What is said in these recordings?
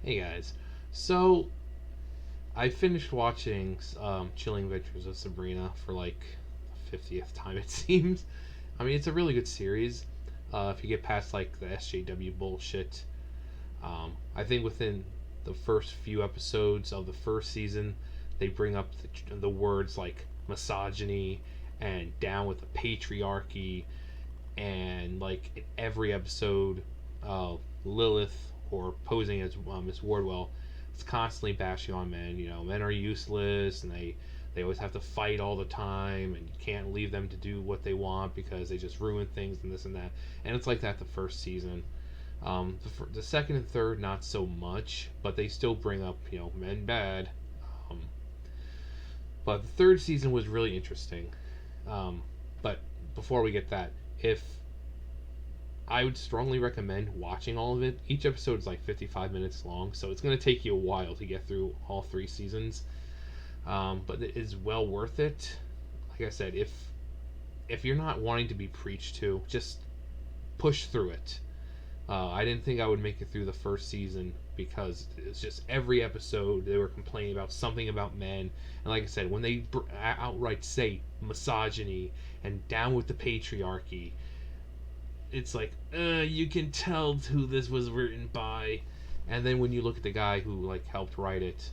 Hey guys, so I finished watching Chilling Adventures of Sabrina for like the 50th time it seems. I mean, it's a really good series. If you get past like the SJW bullshit, I think within the first few episodes of the first season, they bring up the words like misogyny and down with the patriarchy, and like in every episode, Lilith, or posing as Miss Wardwell, is constantly bashing on men. You know, men are useless, and they always have to fight all the time, and you can't leave them to do what they want because they just ruin things and this and that. And it's like that the first season. The second and third, not so much, but they still bring up men bad. Um, but the third season was really interesting. But before we get that, if I would strongly recommend watching all of it. Each episode is like 55 minutes long, so it's going to take you a while to get through all three seasons. But it is well worth it. Like I said, if you're not wanting to be preached to, just push through it. I didn't think I would make it through the first season because it's just every episode they were complaining about something about men. And like I said, when they outright say misogyny and down with the patriarchy, it's like you can tell who this was written by. And then when you look at the guy who like helped write it,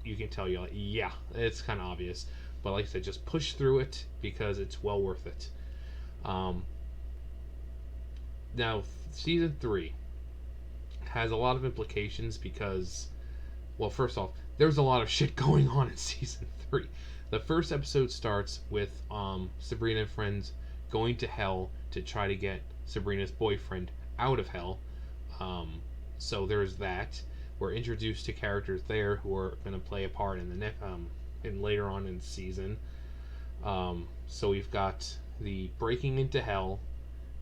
you can tell, you're like, yeah, it's kind of obvious. But like I said, just push through it because it's well worth it. um, Now, season 3 has a lot of implications because, well, first off, there's a lot of shit going on in season 3. The first episode starts with Sabrina and friends going to hell to try to get Sabrina's boyfriend out of hell. Um, so there's that. We're introduced to characters there who are going to play a part in in later on in the season. So we've got the breaking into hell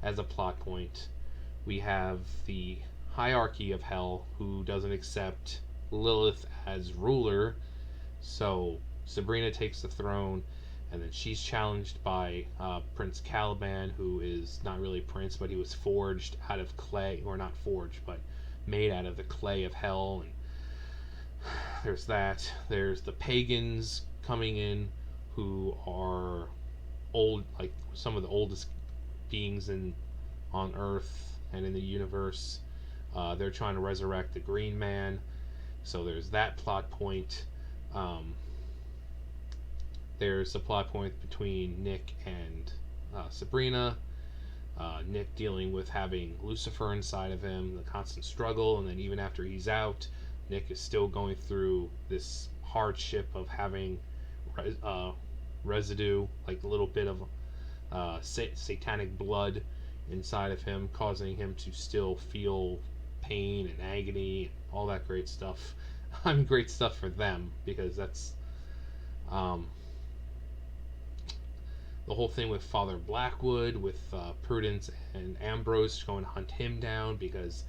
as a plot point. We have the hierarchy of hell who doesn't accept Lilith as ruler, so Sabrina takes the throne, and then she's challenged by Prince Caliban, who is not really prince, but he was forged out of clay, or not forged, but made out of the clay of hell. And there's that. There's the pagans coming in, who are old, like some of the oldest beings in on Earth and in the universe. They're trying to resurrect the Green Man, so there's that plot point. Um, there's a plot point between Nick and Sabrina. Nick dealing with having Lucifer inside of him, the constant struggle, and then even after he's out, Nick is still going through this hardship of having residue, like a little bit of satanic blood inside of him, causing him to still feel pain and agony and all that great stuff. I mean, great stuff for them because that's um, the whole thing with Father Blackwood, with Prudence and Ambrose going to hunt him down because,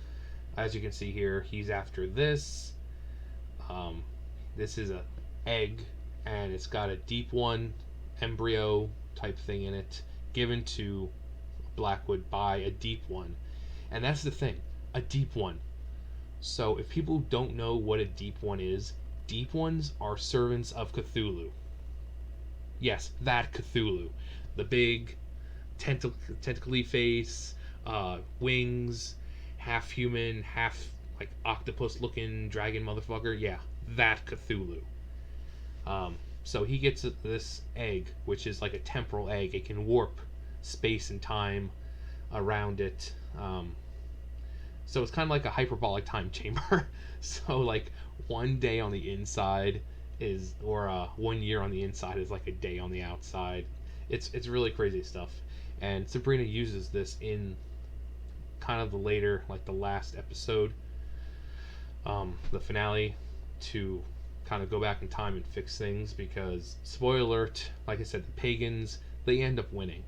as you can see here, he's after this. Um, this is a egg, and it's got a deep one embryo type thing in it, given to Blackwood by a deep one. And that's the thing, a deep one. So if people don't know what a deep one is, deep ones are servants of Cthulhu. Yes, that Cthulhu. The big tentacly face, wings, half human, half like octopus looking dragon motherfucker. Yeah, that Cthulhu. So he gets this egg, which is like a temporal egg. It can warp space and time around it. So it's kind of like a hyperbolic time chamber. So like one day on the inside is, or 1 year on the inside is like a day on the outside. It's really crazy stuff. And Sabrina uses this in kind of the later, like the last episode, the finale, to kind of go back in time and fix things because, spoiler alert, like I said, the pagans, they end up winning.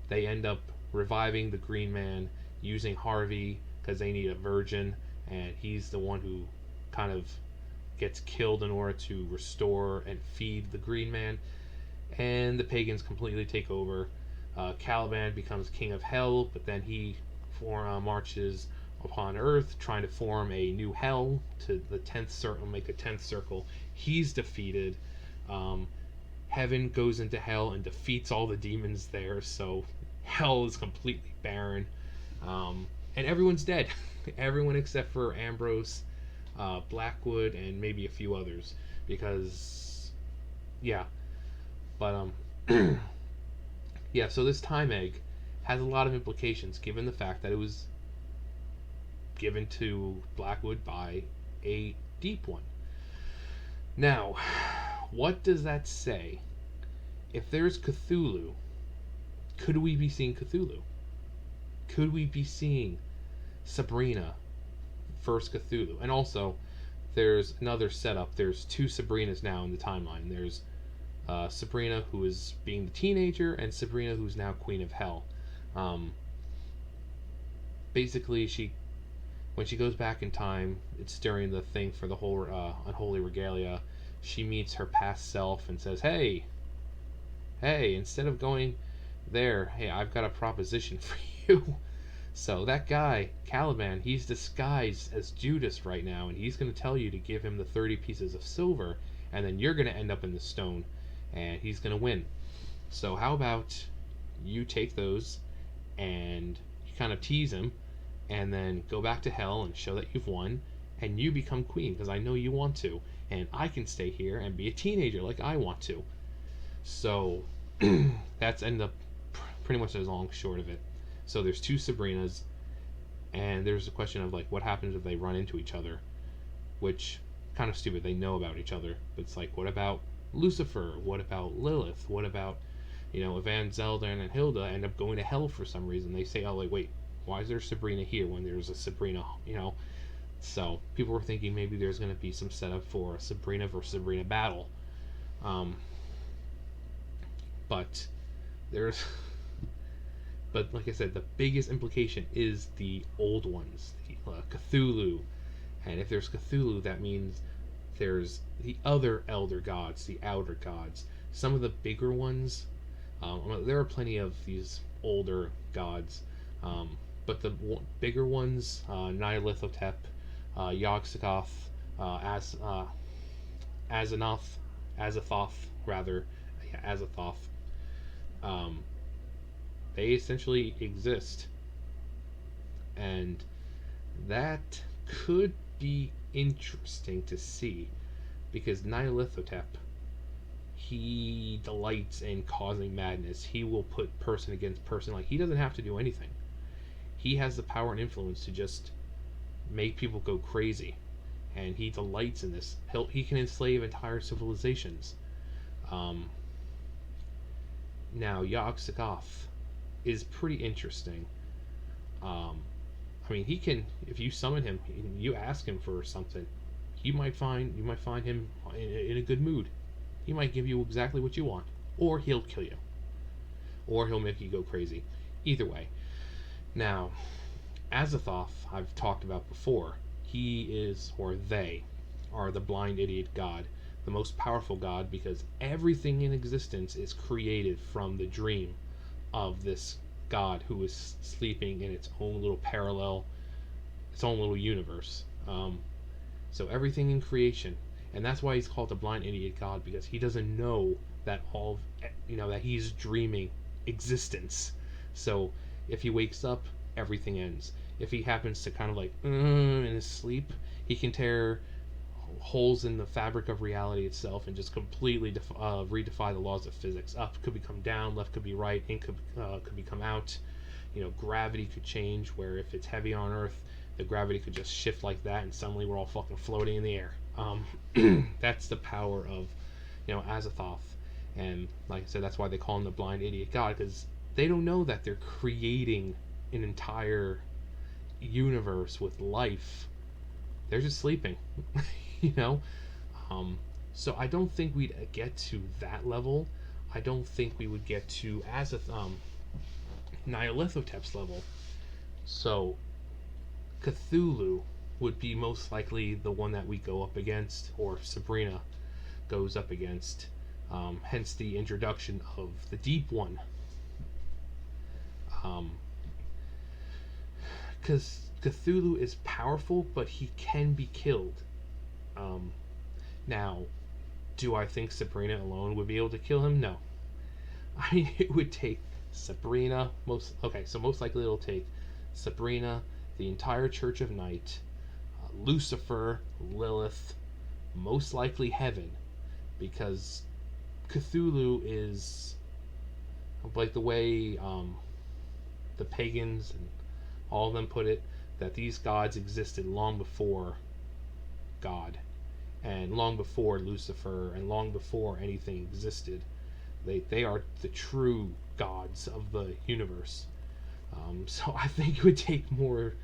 They end up reviving the Green Man using Harvey because they need a virgin, and he's the one who kind of gets killed in order to restore and feed the Green Man. And the pagans completely take over. Caliban becomes king of hell, but then he marches upon Earth, trying to form a new hell to the 10th circle, make the 10th circle. He's defeated. Um, Heaven goes into hell and defeats all the demons there, so hell is completely barren. And everyone's dead. Everyone except for Ambrose, Blackwood, and maybe a few others. Because, yeah. But, yeah, so this time egg has a lot of implications given the fact that it was given to Blackwood by a deep one. Now, what does that say? If there's Cthulhu, could we be seeing Cthulhu? Could we be seeing Sabrina, first Cthulhu? And also, there's another setup. There's two Sabrinas now in the timeline. There's Sabrina, who is being the teenager, and Sabrina, who's now Queen of Hell. Basically, when she goes back in time, it's during the thing for the whole unholy regalia. She meets her past self and says, "Hey, instead of going there, hey, I've got a proposition for you." So that guy, Caliban, he's disguised as Judas right now, and he's going to tell you to give him the 30 pieces of silver, and then you're going to end up in the stone, and he's going to win. So how about you take those, and you kind of tease him, and then go back to hell and show that you've won, and you become queen, because I know you want to, and I can stay here and be a teenager like I want to. So that's ended up pretty much as long short of it. So there's two Sabrinas, and there's a question of like, what happens if they run into each other? Which, kind of stupid, they know about each other. But it's like, what about Lucifer? What about Lilith? What about, Evan Zelda and Hilda end up going to hell for some reason? They say, oh, like, wait, why is there Sabrina here when there's a Sabrina, So people were thinking maybe there's going to be some setup for a Sabrina versus Sabrina battle. But there's... But like I said, the biggest implication is the old ones, Cthulhu. And if there's Cthulhu, that means there's the other elder gods, the outer gods. Some of the bigger ones, there are plenty of these older gods, but the bigger ones, Nyarlathotep, Yog-Sothoth, Azathoth, they essentially exist, and that could be interesting to see, because Nyarlathotep, he delights in causing madness. He will put person against person. Like, he doesn't have to do anything. He has the power and influence to just make people go crazy, and he delights in this. He can enslave entire civilizations. Now, Yog-Sothoth is pretty interesting. He can, if you summon him, you ask him for something, you might find him in a good mood. He might give you exactly what you want, or he'll kill you, or he'll make you go crazy. Either way. Now, Azathoth, I've talked about before. He is, or they are, the blind idiot god, the most powerful god, because everything in existence is created from the dream of this god who is sleeping in its own little parallel, its own little universe. So everything in creation, and that's why he's called the blind idiot god, because he doesn't know that that he's dreaming existence. So if he wakes up, everything ends. If he happens to kind of like in his sleep, he can tear holes in the fabric of reality itself and just completely redefy the laws of physics. Up could become down, left could be right, in could become out. Gravity could change, where if it's heavy on Earth, the gravity could just shift like that, and suddenly we're all fucking floating in the air. That's the power of, Azathoth. And like I said, that's why they call him the blind idiot god, because they don't know that they're creating an entire universe with life. They're just sleeping. So I don't think we'd get to that level. I don't think we would get to Nyarlathotep's level. So Cthulhu would be most likely the one that we go up against, or Sabrina goes up against. Hence the introduction of the Deep One. Because Cthulhu is powerful, but he can be killed. Um, Now, do I think Sabrina alone would be able to kill him? No. I mean, it would take Sabrina. Most likely it'll take Sabrina, the entire Church of Night, Lucifer, Lilith, most likely Heaven, because Cthulhu is like the way the pagans and all of them put it, that these gods existed long before God, and long before Lucifer, and long before anything existed. They are the true gods of the universe. So I think it would take more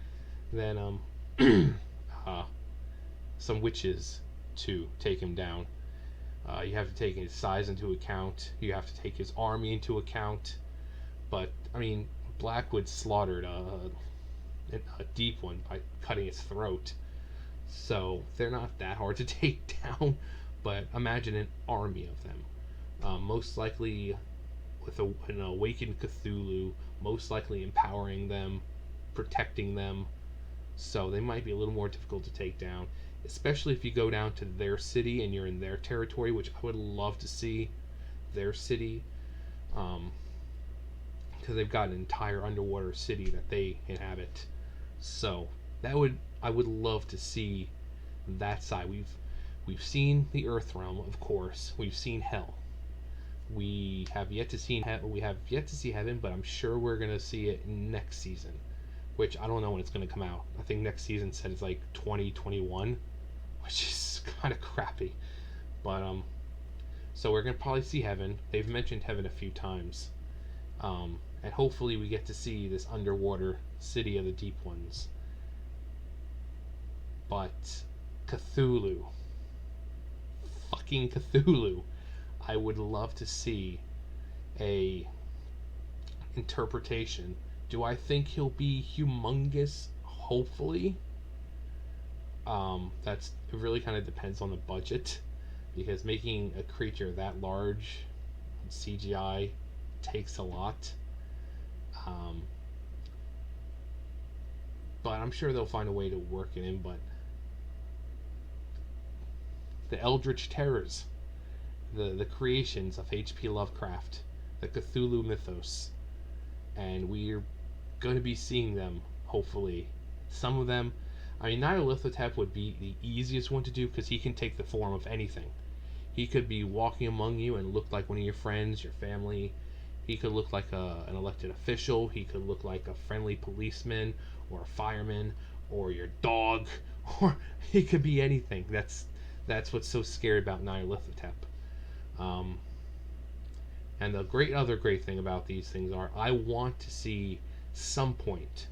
than uh, some witches to take him down. You have to take his size into account. You have to take his army into account. But I mean, Blackwood slaughtered a deep one by cutting its throat. So they're not that hard to take down. But imagine an army of them. Most likely with an awakened Cthulhu, most likely empowering them, protecting them. So they might be a little more difficult to take down, especially if you go down to their city and you're in their territory, which I would love to see their city, because they've got an entire underwater city that they inhabit. So I would love to see that side. We've seen the Earth realm, of course. We've seen Hell. We have yet to see Heaven, but I'm sure we're gonna see it next season. Which I don't know when it's gonna come out. I think next season said it's like 2021, which is kind of crappy. But so we're gonna probably see Heaven. They've mentioned Heaven a few times, and hopefully we get to see this underwater city of the deep ones. But Cthulhu, fucking Cthulhu, I would love to see a interpretation. Do I think he'll be humongous? Hopefully. It really kind of depends on the budget, because making a creature that large CGI takes a lot. But I'm sure they'll find a way to work it in. But the Eldritch Terrors, the creations of H.P. Lovecraft, the Cthulhu mythos, and we're going to be seeing them, hopefully. Some of them, I mean, Nyarlathotep would be the easiest one to do, because he can take the form of anything. He could be walking among you and look like one of your friends, your family. He could look like an elected official. He could look like a friendly policeman or a fireman or your dog, or he could be anything. That's what's so scary about Nyarlathotep. And the other great thing about these things are, I want to see some point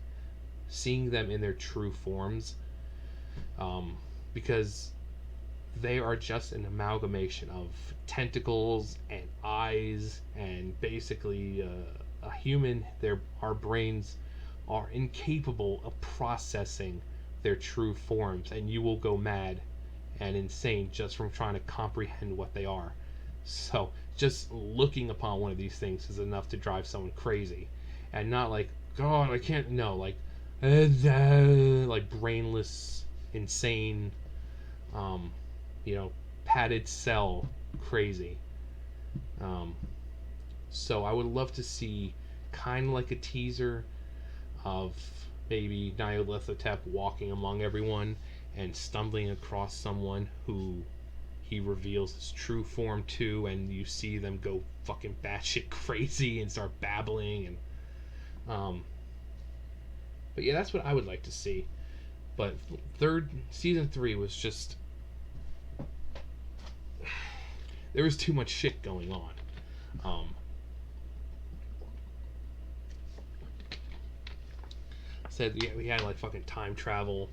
seeing them in their true forms, because they are just an amalgamation of tentacles and eyes and basically a human. Our brains are incapable of processing their true forms, and you will go mad and insane just from trying to comprehend what they are. So just looking upon one of these things is enough to drive someone crazy, and not like, God, I can't. No, like brainless, insane, padded cell crazy. So I would love to see kind of like a teaser of maybe Nyarlathotep walking among everyone and stumbling across someone who he reveals his true form to, and you see them go fucking batshit crazy and start babbling, and but yeah, that's what I would like to see. But season 3 was just, there was too much shit going on. Said, yeah, we had like fucking time travel.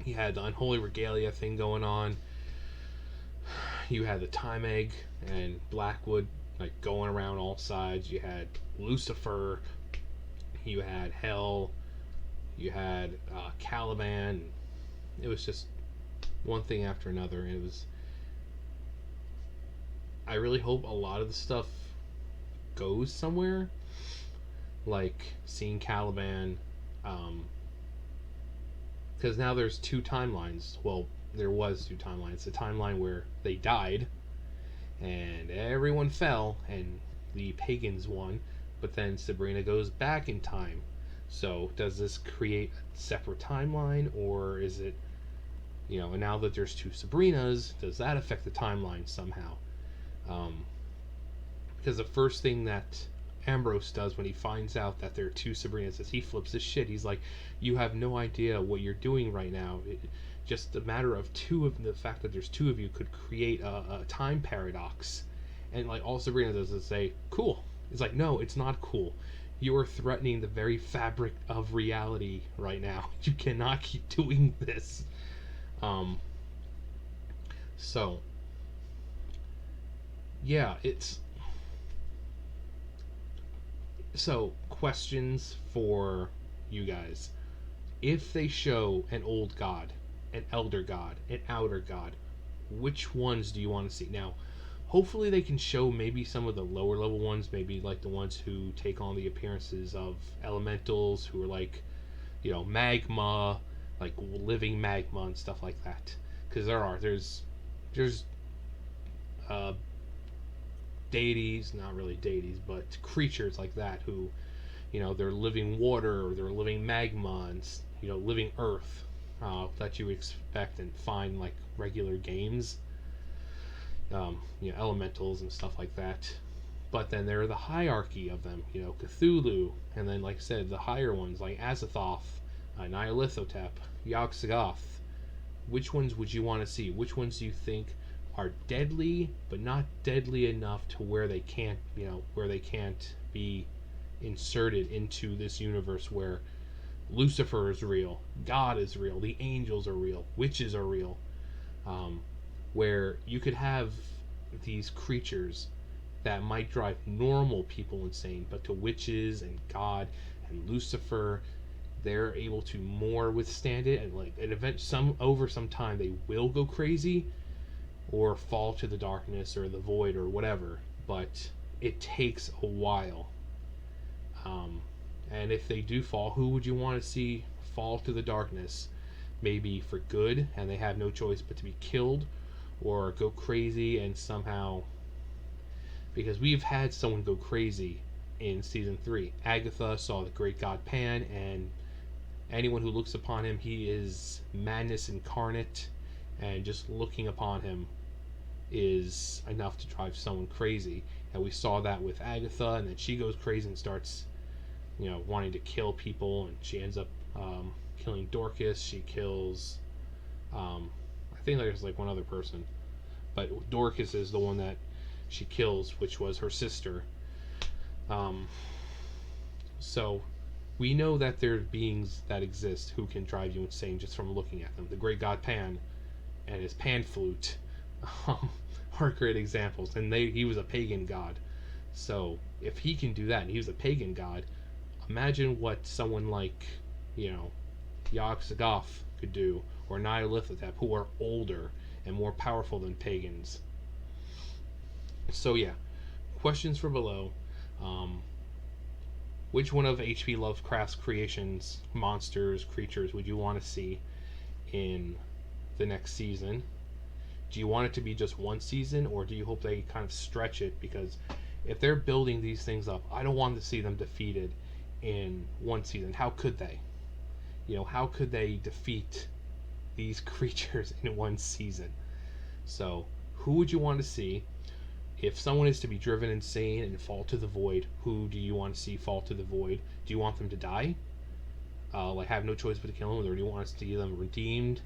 You had the unholy regalia thing going on. You had the time egg and Blackwood like going around all sides. You had Lucifer. You had Hell. You had Caliban. It was just one thing after another. And it was. I really hope a lot of the stuff goes somewhere. Like seeing Caliban because now there's two timelines. Well, there was two timelines. The timeline where they died and everyone fell and the pagans won, but then Sabrina goes back in time. So does this create a separate timeline, or is it, and now that there's two Sabrinas, does that affect the timeline somehow? Um, because the first thing that Ambrose does when he finds out that there are two Sabrinas is he flips his shit. He's like, "You have no idea what you're doing right now. Just a matter of the fact that there's two of you could create a time paradox." And like all Sabrina does is say, "Cool." It's like, no, it's not cool. You are threatening the very fabric of reality right now. You cannot keep doing this. Um, so, yeah, so questions for you guys. If they show an old god, an elder god, an outer god, which ones do you want to see? Now, hopefully they can show maybe some of the lower level ones, maybe like the ones who take on the appearances of elementals, who are like, magma, like living magma and stuff like that. Because there's uh, deities, not really deities, but creatures like that who, they're living water or they're living magma and living earth, that you expect and find like regular games, elementals and stuff like that. But then there are the hierarchy of them, Cthulhu, and then like I said, the higher ones like Azathoth, Nyarlathotep, Yog-Sothoth. Which ones would you want to see? Which ones do you think are deadly, but not deadly enough to where they can't, be inserted into this universe where Lucifer is real, God is real, the angels are real, witches are real, where you could have these creatures that might drive normal people insane, but to witches and God and Lucifer, they're able to more withstand it, and like an event, some time they will go crazy or fall to the darkness or the void or whatever, but it takes a while. And if they do fall, who would you want to see fall to the darkness? Maybe for good and they have no choice but to be killed, or go crazy and somehow, because we've had someone go crazy in season 3. Agatha saw the great god Pan, and anyone who looks upon him, he is madness incarnate, and just looking upon him is enough to drive someone crazy. And we saw that with Agatha, and then she goes crazy and starts, wanting to kill people, and she ends up killing Dorcas. She kills, I think there's like one other person, but Dorcas is the one that she kills, which was her sister. So we know that there are beings that exist who can drive you insane just from looking at them. The great god Pan and his pan flute are great examples, and he was a pagan god. So if he can do that, and he was a pagan god, imagine what someone like, Yog-Sothoth could do, or Nyarlathotep, who are older and more powerful than pagans. So yeah, questions for below. Which one of H.P. Lovecraft's creations, monsters, creatures, would you want to see in the next season? Do you want it to be just one season, or do you hope they kind of stretch it? Because if they're building these things up, I don't want to see them defeated in one season. How could they? How could they defeat these creatures in one season? So, who would you want to see? If someone is to be driven insane and fall to the void, who do you want to see fall to the void? Do you want them to die? Like have no choice but to kill them, or do you want to see them redeemed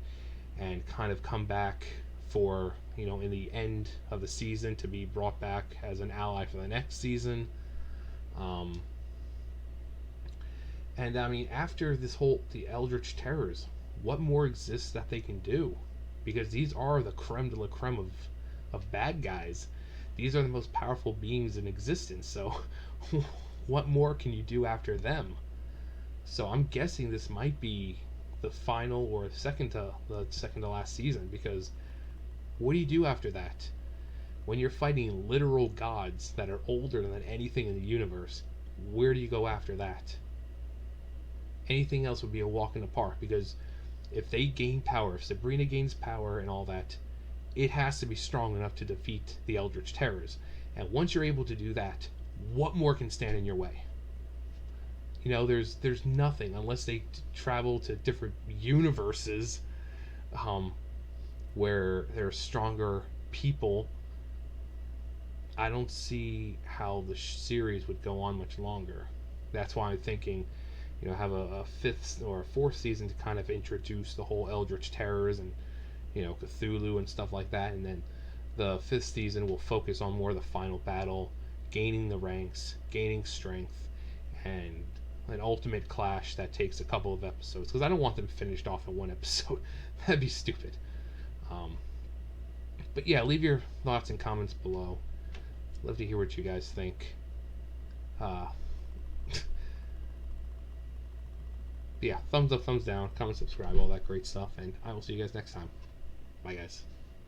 and kind of come back for, in the end of the season, to be brought back as an ally for the next season? And I mean, after the Eldritch Terrors, what more exists that they can do? Because these are the creme de la creme of bad guys. These are the most powerful beings in existence, so what more can you do after them? So I'm guessing this might be the final or second to last season, because what do you do after that? When you're fighting literal gods that are older than anything in the universe, where do you go after that? Anything else would be a walk in the park, because If they gain power, if Sabrina gains power and all that, it has to be strong enough to defeat the Eldritch Terrors. And once you're able to do that, what more can stand in your way? There's nothing unless they travel to different universes, um, where there are stronger people. I don't see how the series would go on much longer. That's why I'm thinking, have a fifth or a fourth season to kind of introduce the whole Eldritch Terrors and Cthulhu and stuff like that, and then the fifth season will focus on more of the final battle, gaining the ranks, gaining strength, and an ultimate clash that takes a couple of episodes. Because I don't want them finished off in one episode. That'd be stupid. But yeah, leave your thoughts and comments below. Love to hear what you guys think. Yeah, thumbs up, thumbs down, comment, subscribe, all that great stuff, and I will see you guys next time. Bye, guys.